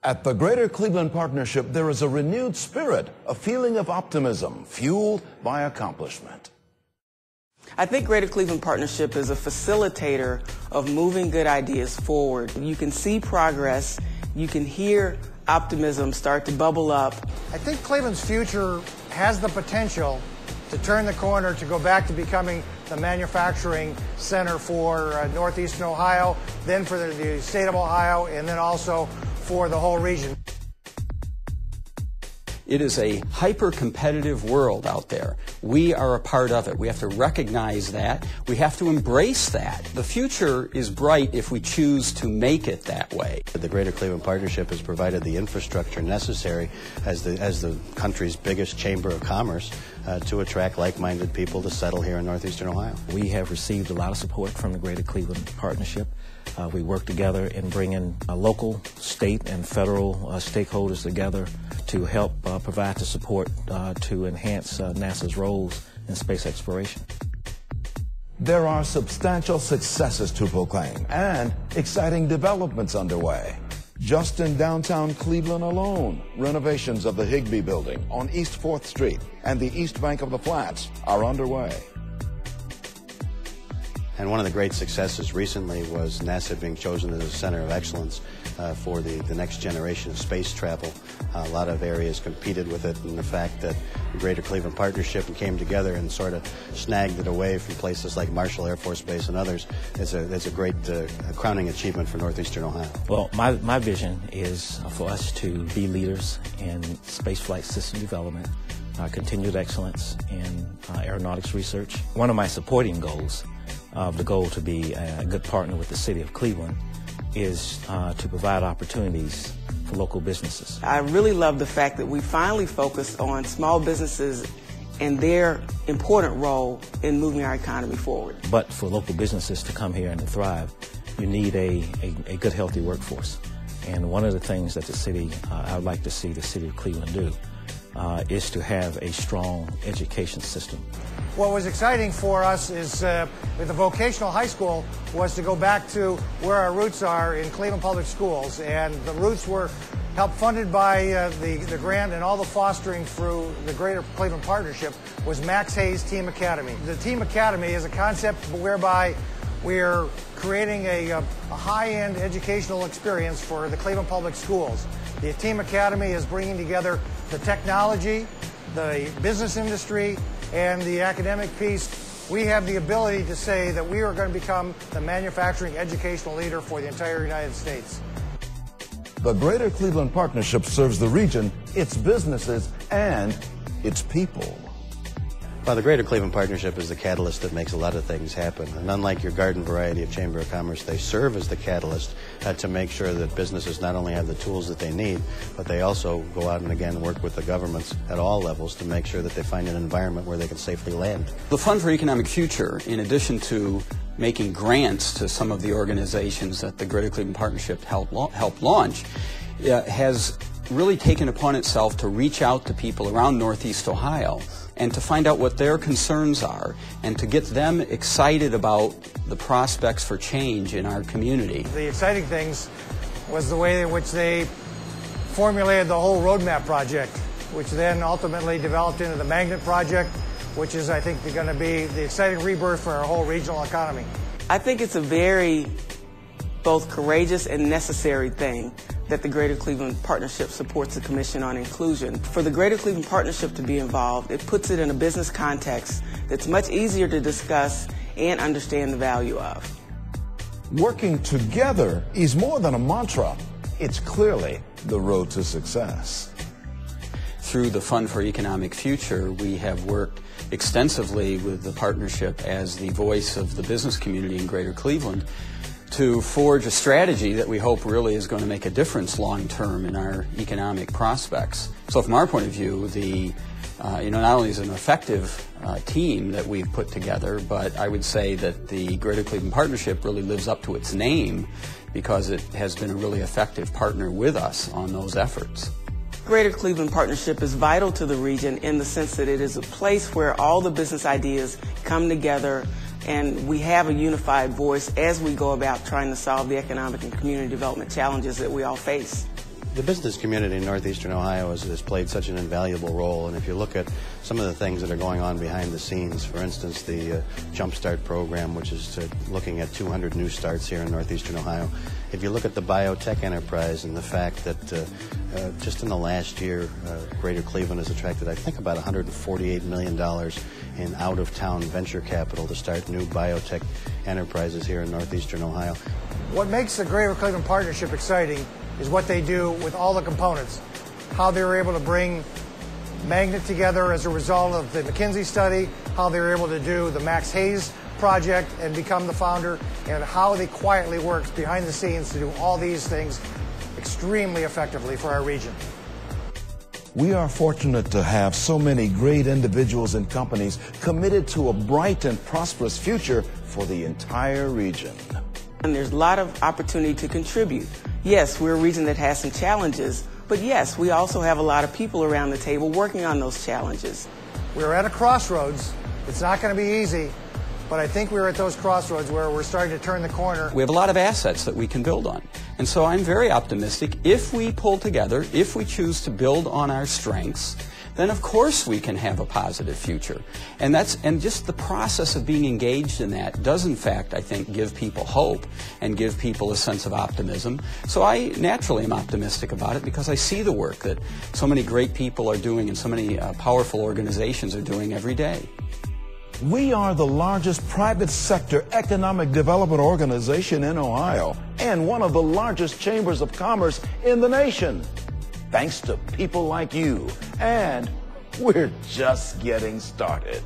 At the Greater Cleveland Partnership, there is a renewed spirit, a feeling of optimism, fueled by accomplishment. I think Greater Cleveland Partnership is a facilitator of moving good ideas forward. You can see progress, you can hear optimism start to bubble up. I think Cleveland's future has the potential to turn the corner, to go back to becoming the manufacturing center for northeastern Ohio, then for the state of Ohio, and then also for the whole region. It is a hyper-competitive world out there. We are a part of it. We have to recognize that. We have to embrace that. The future is bright if we choose to make it that way. The Greater Cleveland Partnership has provided the infrastructure necessary as the country's biggest chamber of commerce to attract like-minded people to settle here in northeastern Ohio. We have received a lot of support from the Greater Cleveland Partnership. We work together in bringing local, state, and federal stakeholders together to help provide the support to enhance NASA's roles in space exploration. There are substantial successes to proclaim and exciting developments underway. Just in downtown Cleveland alone, renovations of the Higbee Building on East 4th Street and the East Bank of the Flats are underway. And one of the great successes recently was NASA being chosen as a center of excellence for the next generation of space travel. A lot of areas competed with it, and the fact that the Greater Cleveland Partnership came together and sort of snagged it away from places like Marshall Air Force Base and others is a great crowning achievement for northeastern Ohio. Well, my vision is for us to be leaders in spaceflight system development, continued excellence in aeronautics research. One of my supporting goals, the goal to be a good partner with the city of Cleveland, is to provide opportunities for local businesses. I really love the fact that we finally focused on small businesses and their important role in moving our economy forward. But for local businesses to come here and to thrive, you need a good, healthy workforce. And one of the things that the city, I would like to see the city of Cleveland do, is to have a strong education system. What was exciting for us is with the vocational high school was to go back to where our roots are in Cleveland Public Schools, and the roots were helped funded by the grant and all the fostering through the Greater Cleveland Partnership was Max Hayes Team Academy. The Team Academy is a concept whereby we're creating a high-end educational experience for the Cleveland Public Schools. The Team Academy is bringing together the technology, the business industry, and the academic piece. We have the ability to say that we are going to become the manufacturing educational leader for the entire United States. The Greater Cleveland Partnership serves the region, its businesses, and its people. Well, the Greater Cleveland Partnership is the catalyst that makes a lot of things happen. And unlike your garden variety of Chamber of Commerce, they serve as the catalyst to make sure that businesses not only have the tools that they need, but they also go out and again work with the governments at all levels to make sure that they find an environment where they can safely land. The Fund for Economic Future, in addition to making grants to some of the organizations that the Greater Cleveland Partnership helped launch, has really taken upon itself to reach out to people around Northeast Ohio and to find out what their concerns are and to get them excited about the prospects for change in our community. The exciting things was the way in which they formulated the whole roadmap project, which then ultimately developed into the Magnet Project, which is, I think, going to be the exciting rebirth for our whole regional economy. I think it's a very both courageous and necessary thing that the Greater Cleveland Partnership supports the Commission on Inclusion. For the Greater Cleveland Partnership to be involved, it puts it in a business context that's much easier to discuss and understand the value of. Working together is more than a mantra. It's clearly the road to success. Through the Fund for Economic Future, we have worked extensively with the partnership as the voice of the business community in Greater Cleveland to forge a strategy that we hope really is going to make a difference long term in our economic prospects. So from our point of view, not only is it an effective team that we've put together, but I would say that the Greater Cleveland Partnership really lives up to its name because it has been a really effective partner with us on those efforts. Greater Cleveland Partnership is vital to the region in the sense that it is a place where all the business ideas come together and we have a unified voice as we go about trying to solve the economic and community development challenges that we all face. The business community in northeastern Ohio has played such an invaluable role, and if you look at some of the things that are going on behind the scenes, for instance, the Jumpstart program, which is looking at 200 new starts here in northeastern Ohio. If you look at the biotech enterprise and the fact that just in the last year, Greater Cleveland has attracted, I think, about $148 million in out-of-town venture capital to start new biotech enterprises here in northeastern Ohio. What makes the Greater Cleveland Partnership exciting is what they do with all the components. How they were able to bring Magnet together as a result of the McKinsey study, how they were able to do the Max Hayes project and become the founder, and how they quietly worked behind the scenes to do all these things extremely effectively for our region. We are fortunate to have so many great individuals and companies committed to a bright and prosperous future for the entire region. And there's a lot of opportunity to contribute. Yes, we're a region that has some challenges, but yes, we also have a lot of people around the table working on those challenges. We're at a crossroads. It's not going to be easy, but I think we're at those crossroads where we're starting to turn the corner. We have a lot of assets that we can build on. And so I'm very optimistic. If we pull together, if we choose to build on our strengths, then of course we can have a positive future. And just the process of being engaged in that does in fact, I think, give people hope and give people a sense of optimism. So I naturally am optimistic about it because I see the work that so many great people are doing and so many powerful organizations are doing every day. We are the largest private sector economic development organization in Ohio and one of the largest chambers of commerce in the nation. Thanks to people like you, and we're just getting started.